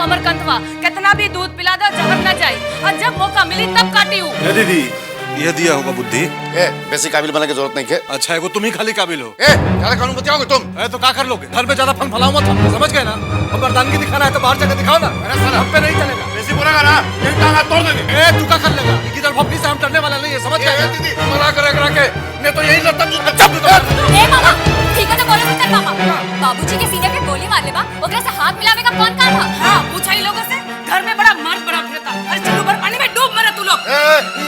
अमरकंतवा, कितना भी दूध पिला दो जहर न जाए, और जब मौका मिली तब काटी हूँ। दीदी ये दिया होगा बुद्धि। वैसे काबिल बनने की जरूरत नहीं है। अच्छा है वो तुम ही खाली काबिल हो। ज्यादा कानून बचाओगे तुम। तो क्या कर लोगे? घर में ज्यादा फन फलाओ मत, समझ गए ना? अब मर्दानगी दिखाना है तो बाहर जाकर दिखाओ ना। मेरा सर हम पे नहीं चलेगा। वैसे बोलेगा ना टांगा तोड़ देंगे। तू क्या कर लेगा? किधर भपनी से हम डरने वाला नहीं है, समझ गए? दीदी मना करा के नहीं तो यही लता मामा ठीक है ना, बोले मत कर मामा। बाबूजी के सीने पे गोली मार ले बा, ओकरे से हाथ मिलावे का कौन काम है? हां पूछा ही लोगों से, घर में बड़ा मर्द बड़ा फिरता, अरे चलो भर पानी में डूब मरे तू लोग।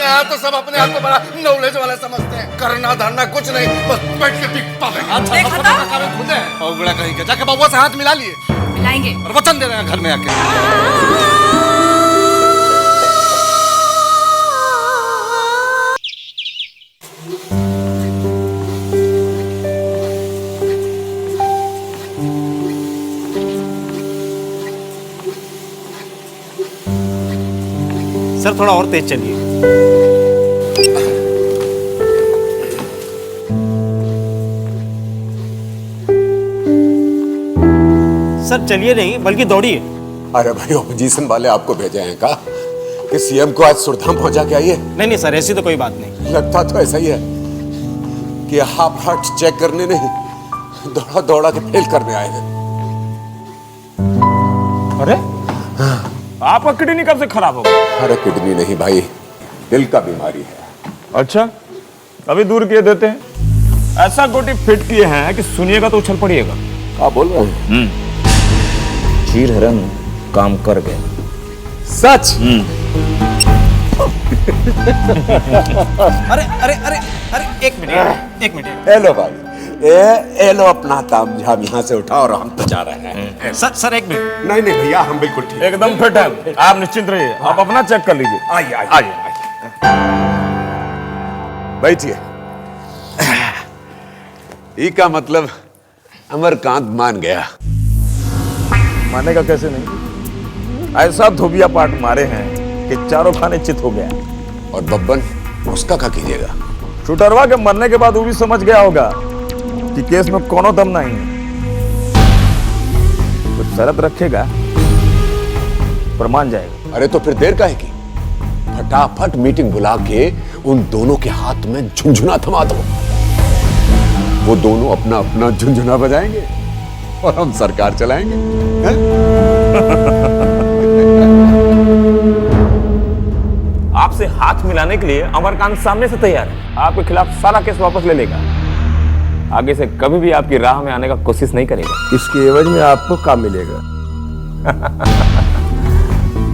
यहाँ तो सब अपने आप को बड़ा नॉलेज वाला समझते हैं, करना धरना कुछ नहीं, बस बैठ के दिखता है। देखा था खुद है और बड़ा कहीं के जाके बाबू से हाथ मिला लिए, मिलाएंगे और वचन दे रहे हैं घर में आके। सर थोड़ा और तेज चलिए। सर चलिए नहीं बल्कि दौड़िए। अरे भाई ऑपोजिशन वाले आपको भेजे हैं का कि सीएम को आज सुरधाम पहुंचा के आइए? नहीं सर ऐसी तो कोई बात नहीं। लगता तो ऐसा ही है कि आप हार्ट चेक करने नहीं दौड़ा दौड़ा के फेल करने आए हैं। अरे आपका किडनी कब से खराब हो गया? अरे किडनी नहीं भाई, दिल का बीमारी है। अच्छा अभी दूर किए देते हैं। ऐसा गोटी फिट किए हैं कि सुनिएगा तो उछल पड़िएगा। क्या बोल रहे हैं? चीर हरण काम कर गए। सच? अरे अरे अरे अरे एक मिनट। हेलो भाई, ए लो अपना तामझाम यहाँ से उठा और हम तो जा रहे हैं। सर एक मिनट। नहीं भैया हम बिल्कुल ठीक। एकदम फिट है, आप निश्चिंत रहिए। आप अपना चेक कर लीजिए। आइए बैठिए। ई का मतलब अमरकांत मान गया। मानेगा कैसे नहीं? ऐसा धोबिया पाट मारे हैं कि चारों खाने चित हो गया। और बब्बन उसका क्या कीजिएगा? शूटरवा के मरने के बाद वो भी समझ गया होगा कि केस में कोनो दम नहीं है। कुछ शर्त रखेगा पर मान जाएगा। अरे तो फिर देर काहे की? फटाफट मीटिंग बुला के उन दोनों के हाथ में झुनझुना थमा दो। वो दोनों अपना अपना झुनझुना बजाएंगे और हम सरकार चलाएंगे। आपसे हाथ मिलाने के लिए अमरकांत सामने से तैयार है। आपके खिलाफ सारा केस वापस ले लेगा। आगे से कभी भी आपकी राह में आने का कोशिश नहीं करेगा। इसके एवज में आपको क्या मिलेगा?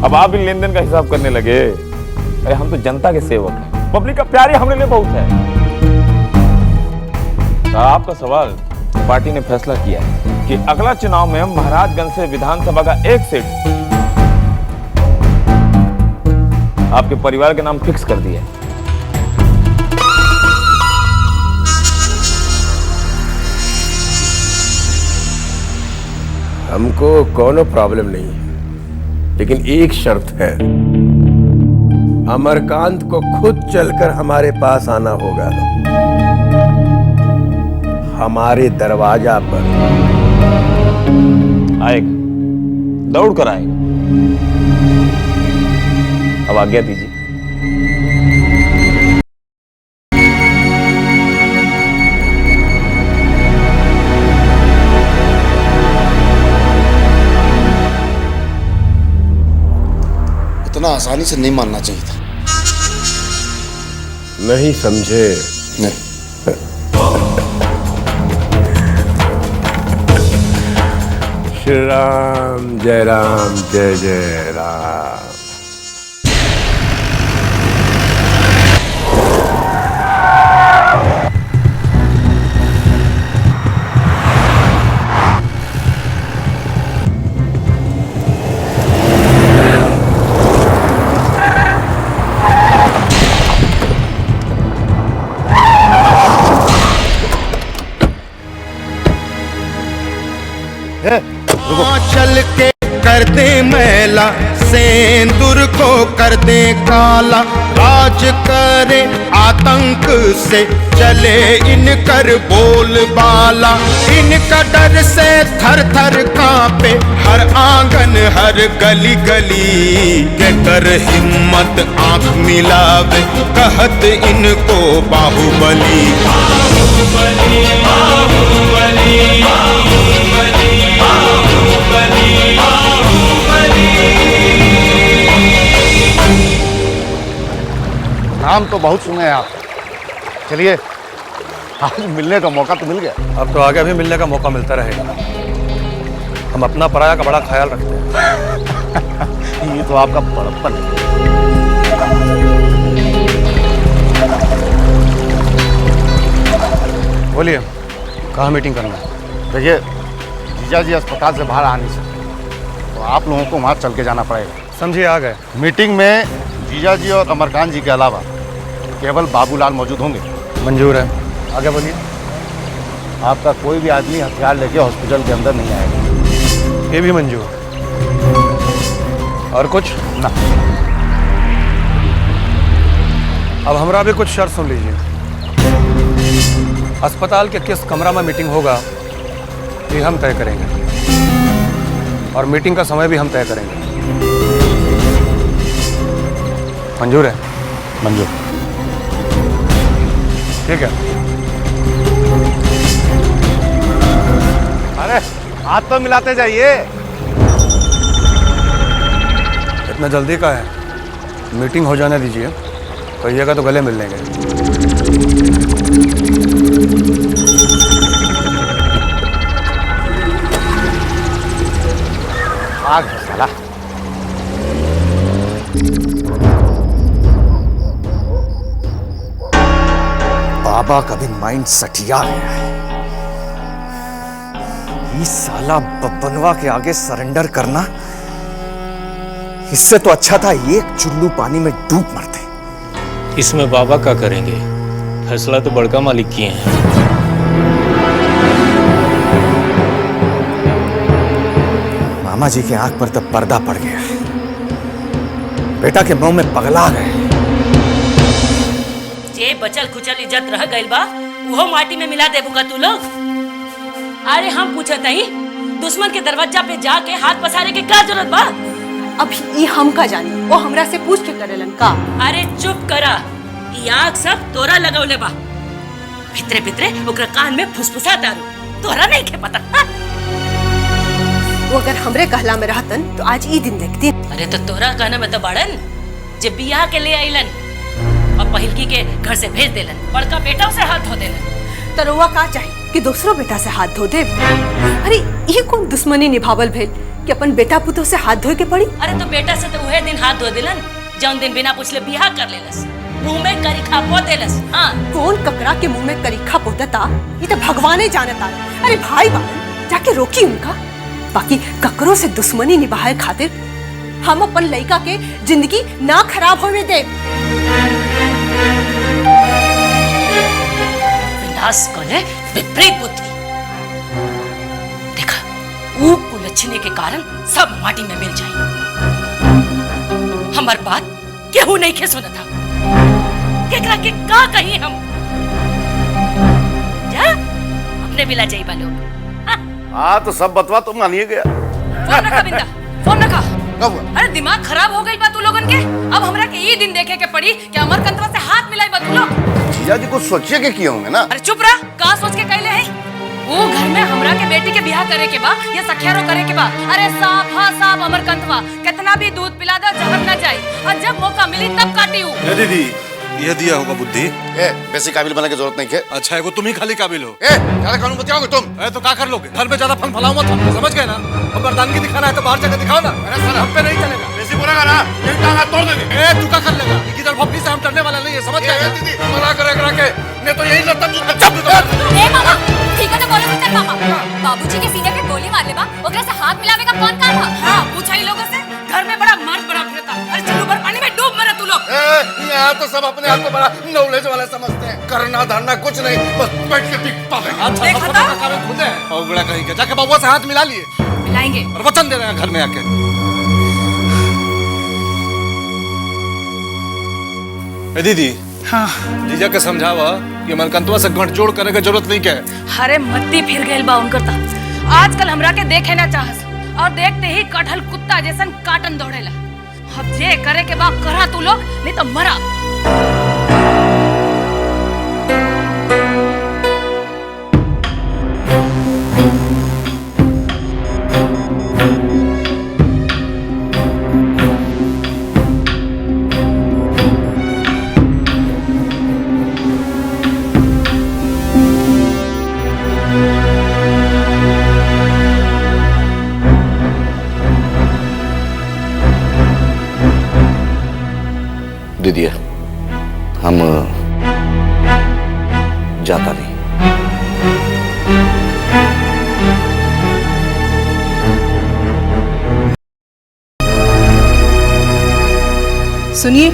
अब आप भी लेन देन का हिसाब करने लगे। अरे हम तो जनता के सेवक हैं, पब्लिक का प्यार ही हमारे लिए बहुत है। तो आपका सवाल, पार्टी ने फैसला किया है कि अगला चुनाव में महाराजगंज से विधानसभा का एक सीट आपके परिवार के नाम फिक्स कर दिया है। हमको कोनो प्रॉब्लम नहीं है, लेकिन एक शर्त है। अमरकांत को खुद चलकर हमारे पास आना होगा, हमारे दरवाजा पर आएगा, दौड़ कर आएगा। अब आज्ञा दीजिए। इतना आसानी से नहीं मानना चाहिए था। नहीं समझे? नहीं। श्री राम जय राम जय जय राम। चल के कर दे मैला, सेंदूर को कर दे काला, राज करे आतंक से चले इनकर बोलबाला, इनका डर से थर थर कांपे हर आंगन हर गली गली के कर हिम्मत आंख मिलावे, कहत इनको बाहुबली। बाहुबली बाहुबली बाहुबली बाहुबली बाहुबली। नाम तो बहुत सुने हैं आप, चलिए आज मिलने का मौका तो मिल गया। अब तो आगे भी मिलने का मौका मिलता रहेगा। हम अपना पराया का बड़ा ख्याल रखते हैं। ये तो आपका बड़प्पन है। बोलिए, कहाँ मीटिंग करना है? देखिए, जीजा जी अस्पताल से बाहर आ नहीं सकते, तो आप लोगों को वहाँ चल के जाना पड़ेगा। समझिए, आ गए। मीटिंग में जीजा जी और अमरकांत जी के अलावा केवल बाबूलाल मौजूद होंगे। मंजूर है, आगे बोलिए। आपका कोई भी आदमी हथियार लेके हॉस्पिटल के अंदर नहीं आएगा। ये भी मंजूर। और कुछ ना। अब हमारा भी कुछ शर्त सुन लीजिए। अस्पताल के किस कमरा में मीटिंग होगा ये हम तय करेंगे, और मीटिंग का समय भी हम तय करेंगे। मंजूर है? मंजूर। ठीक है। अरे हाथ तो मिलाते जाइए। इतना जल्दी का है? मीटिंग हो जाने दीजिए, कहिएगा तो गले मिल लेंगे। आग है साला। बाबा का भी माइंड सटिया है। इस साला बब्बनवा के आगे सरेंडर करना, इससे तो अच्छा था एक चुल्लू पानी में डूब मरते। इसमें बाबा क्या करेंगे? फैसला तो बड़का मालिक किए हैं। मामा जी के आंख पर तब पर्दा पड़ गया, बेटा के मुंह में पगला गए। जे बचल खुचल इज्जत रह गइल बा, वो माटी में मिला देबू का तू लोग? अरे हम पूछत हई, दुश्मन के दरवाजा पे जाके हाथ पसारे के क्या जरूरत बा? अब ये हम का जानी, वो हमरा से पूछ के करेलन का? अरे चुप करा, ई आग सब तोरा लगौले बा। भितरे भितरे ओकरा कान में फुसफुसा दारू, तोरा नहीं के पता? हा? वो अगर हमरे कहला में रहतन तो आज ई दिन देखती। अरे तो तोरा कहना में तो बाड़न जे बियाह के ले आइलन और पहिलकी के घर से भेज देलन, बड़का बेटा से हाथ धो देलन। तरुआ का चाहिए कि दूसरो बेटा से हाथ धो दे? अरे ये कौन दुश्मनी निभावल भेल कि अपन बेटा पुतो से हाथ धोए के पड़ी? अरे तो बेटा से तो वह दिन हाथ धो दिलन जौन दिन बिना पूछले बियाह कर लेलस, मुंह में करीखा पो देलस। हाँ, कौन ककरा के मुंह में करीखा पोतता ये तो भगवान ही जानता। अरे भाई बाबन जाके रोकी उनका। बाकी ककरों से दुश्मनी निभाए खातिर हम अपन लड़का के जिंदगी ना खराब होने दे। विनाश करे विपरीत बुद्धि। देखा, वो कुलच्छने के कारण सब माटी में मिल जाए। हमार बात केहू नहीं के सुना था, केकरा के का कही हम? जा अपने बिला जाई बालो। हाँ तो सब बतवा तुम मानिए गया। फोन रखा बिंदा, फोन रखा। अरे दिमाग खराब हो गई बा तू लोगन के। अब हमरा के ये दिन देखे के पड़ी कि अमरकंतवा से हाथ मिलाई बा तू लोग। जीजा जी कुछ सोचिए के किए होंगे ना। अरे चुप रहा, का सोच के कहले है? वो घर में हमरा के बेटी के ब्याह करे के बा या सखियारो करे के बा? अरे साहब, हाँ साहब, अमरकंतवा कितना भी दूध पिला दो जहर न जाए, और जब मौका मिली तब काटी हूँ। दीदी, यह दिया होगा बुद्धि। वैसे काबिल बनने की जरूरत नहीं है। अच्छा है, वो तुम ही खाली काबिल हो। ज्यादा कानून बतियाओगे तुम? तो क्या कर लोगे? घर में ज्यादा फन फलाओ मत, समझ गए ना? हम मर्दानगी दिखाना है तो बाहर जाकर दिखाओ ना। अरे सर, हम पे नहीं चलेगा। वैसे बोलेगा ना, ये टांगा तोड़ देंगे। तू क्या कर लेगा? इधर भपकी से हम डरने वाला नहीं है, समझ गए? दीदी मना करेगा के, नहीं तो यही लड़ता ए मामा, ठीक है तो बोले तो मामा। बाबूजी के सीने पे गोली मार ले बा, ओकरा से हाथ मिलावे का कौन काम है? हाँ, पूछा ही लोगों से। घर में बड़ा मर्द बड़ा फिरता। अरे चलो भर पानी में डूब मरे तू लोग। यहाँ तो सब अपने आप को बड़ा नॉलेज वाला समझते हैं। करना धरना कुछ नहीं, बस बैठ के टिक पावे। देखा था? खुद है और बड़ा कहीं के जाके बाबुआ से हाथ मिला लिए, मिलाएंगे और वचन दे रहे हैं घर में आके। दीदी, हाँ, जीजा के समझावा कि अमरकंतवा से गठजोड़ करे के जरूरत नहीं है। अरे मत्ती फिर गइल बा उनकर ता। आजकल हमरा के देखे ना चाहस, और देखते ही कटहल कुत्ता कुत्ता जैसन काटन दौड़ेला। अब जे करे के बा करा तू लोग, नहीं तो मरा। दीदिया, हम जाता नहीं। सुनिए,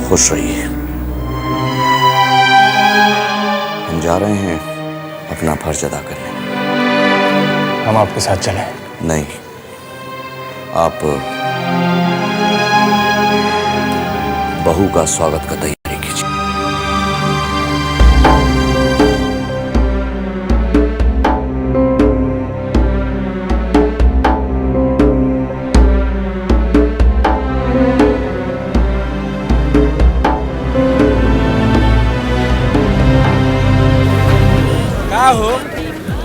खुश रहिए। हम जा रहे हैं अपना फर्ज अदा करने। हम आपके साथ चलें? नहीं, आप बहू का स्वागत का तैयारी कीजिए। हो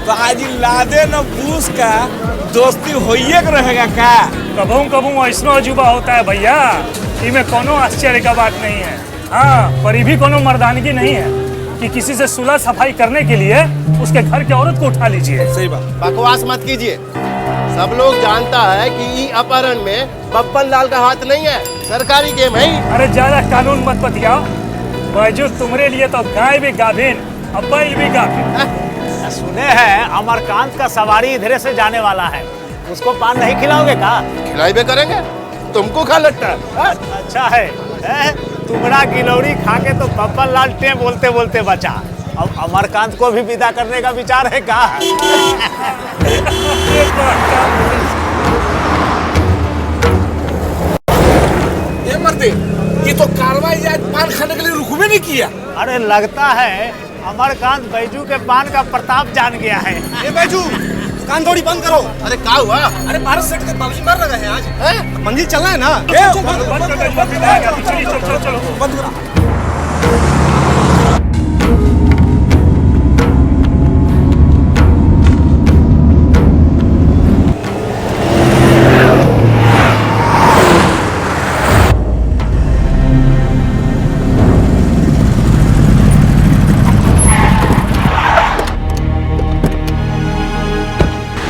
तो आज लादे न बूस का दोस्ती होइए के रहेगा का? कबू कबू ऐसा अजूबा होता है भैया, इनमें कोनो आश्चर्य का बात नहीं है। हाँ, पर ये भी कोनो मर्दानगी नहीं है कि किसी से सुलह सफाई करने के लिए उसके घर की औरत को उठा लीजिए। सही बात। बकवास मत कीजिए। सब लोग जानता है कि ई अपहरण में बब्बन लाल का हाथ नहीं है, सरकारी गेम है। अरे ज्यादा कानून मत बतियाओ। बैजू तुम्हारे लिए तो गाय भी गाभिन और बैल भी गाभिन। सुने हैं अमरकांत का सवारी इधर से जाने वाला है, उसको पान नहीं खिलाओगे का? खिलाई भी करेंगे, तुमको खा लगता है। अच्छा है, तुमरा गिलौरी खा के तो बब्बन लाल टे बोलते बोलते बचा। अब अमरकांत को भी विदा करने का विचार है का? ये मर्दे, ये तो कार्रवाई आज पान खाने के लिए रुक भी नहीं किया। अरे लगता है अमरकांत बैजू के पान का प्रताप जान गया है। ये बैजू, दुकान थोड़ी बंद करो। अरे क्या हुआ? अरे 12 सेट के बाबूजी मर रहे हैं आज। हैं? मंदिर चलना है ना? बंद करो।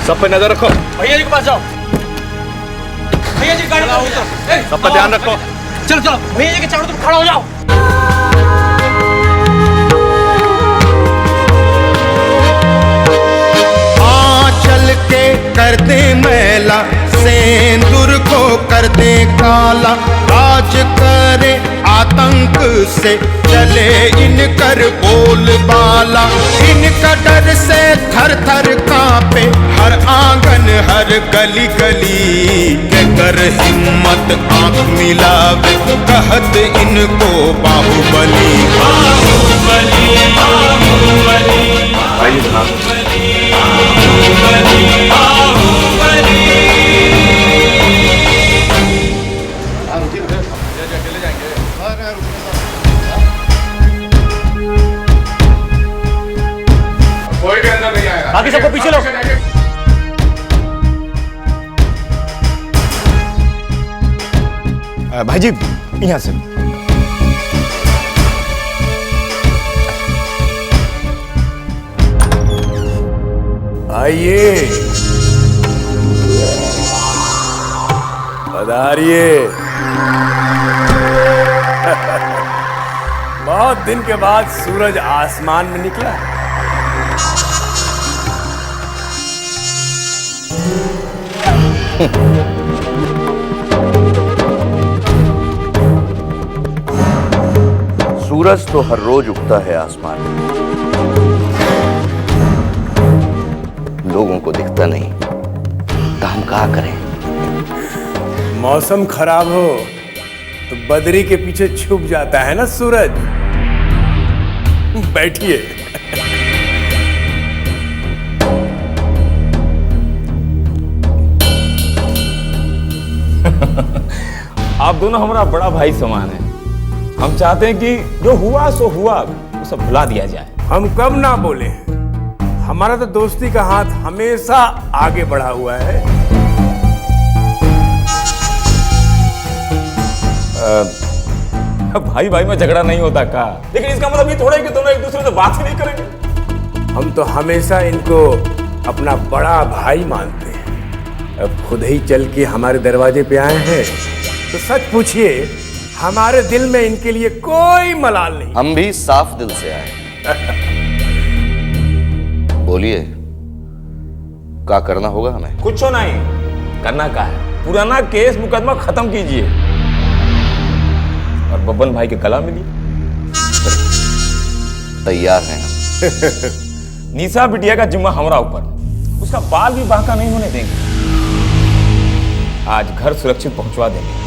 सब पे नजर रखो। भैया जी के पास जाओ। भैया जी गाड़ी लाओ तो। सब पे ध्यान रखो। चलो चलो, भैया जी के चारों तरफ खड़ा हो जाओ। आंचल के कर दे मैला, सेंदूर को कर दे काला, राज करे आतंक से चले इनकर बोलबाला। इनका डर से थर थर कांपे हर आंगन हर गली गली, के कर हिम्मत आंख मिलावे कहत इनको बाहुबली। बाहुबली बाहुबली बाहुबली बाहुबली। बाकी सबको पीछे लो। भाई जी यहाँ से। आइए, पधारिए। बहुत दिन के बाद सूरज आसमान में निकला। सूरज तो हर रोज उगता है आसमान में, लोगों को दिखता नहीं, तो हम क्या करें? मौसम खराब हो तो बदरी के पीछे छुप जाता है ना सूरज। बैठिए। आप दोनों हमारा बड़ा भाई समान है। हम चाहते हैं कि जो हुआ सो हुआ, वो सब भुला दिया जाए। हम कब ना बोले, हमारा तो दोस्ती का हाथ हमेशा आगे बढ़ा हुआ है। भाई भाई में झगड़ा नहीं होता का, लेकिन इसका मतलब ये थोड़ा है कि दोनों एक दूसरे से बात ही नहीं करेंगे। हम तो हमेशा इनको अपना बड़ा भाई मानते हैं। अब खुद ही चल के हमारे दरवाजे पे आए हैं तो सच पूछिए, हमारे दिल में इनके लिए कोई मलाल नहीं। हम भी साफ दिल से आए। बोलिए, क्या करना होगा हमें? कुछ नहीं करना का है, पुराना केस मुकदमा खत्म कीजिए और बब्बन भाई के गला मिलिए। तैयार हैं हम। निशा बिटिया का जिम्मा हमारा ऊपर, उसका बाल भी बांका नहीं होने देंगे। आज घर सुरक्षित पहुंचवा देंगे।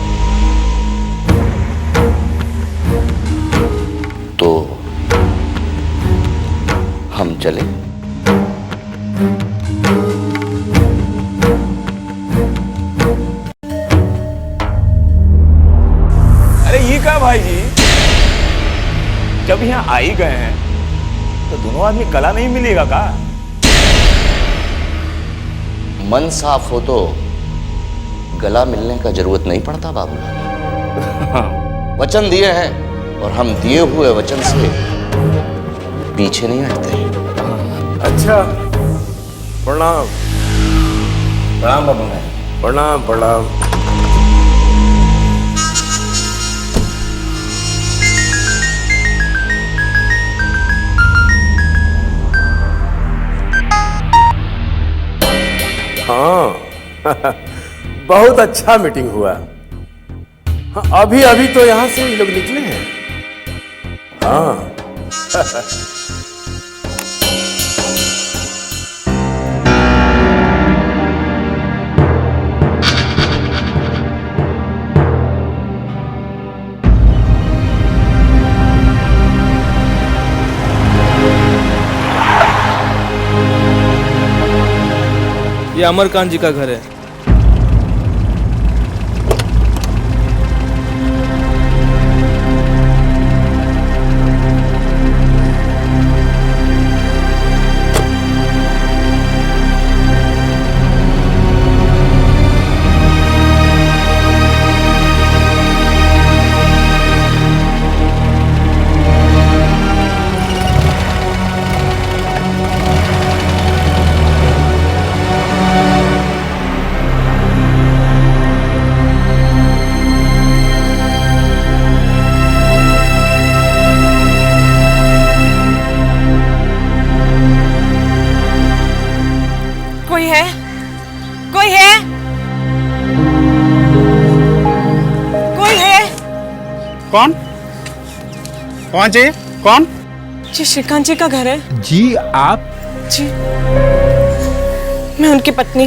तो हम चले? अरे ये क्या भाई जी, जब यहाँ आ ही गए हैं तो दोनों आदमी गला नहीं मिलेगा का? मन साफ हो तो गला मिलने का जरूरत नहीं पड़ता बाबूलाल। वचन दिए हैं और हम दिए हुए वचन से पीछे नहीं हटते। अच्छा, प्रणाम। प्रणाम बाबू भाई। प्रणाम प्रणाम। हाँ बहुत अच्छा मीटिंग हुआ। हाँ, अभी अभी तो यहां से ये लोग निकले हैं। हाँ ये अमरकांत जी का घर है। कौन कौन चाहिए? कौन? जी श्रीकांत जी का घर है। जी आप? जी मैं उनकी पत्नी।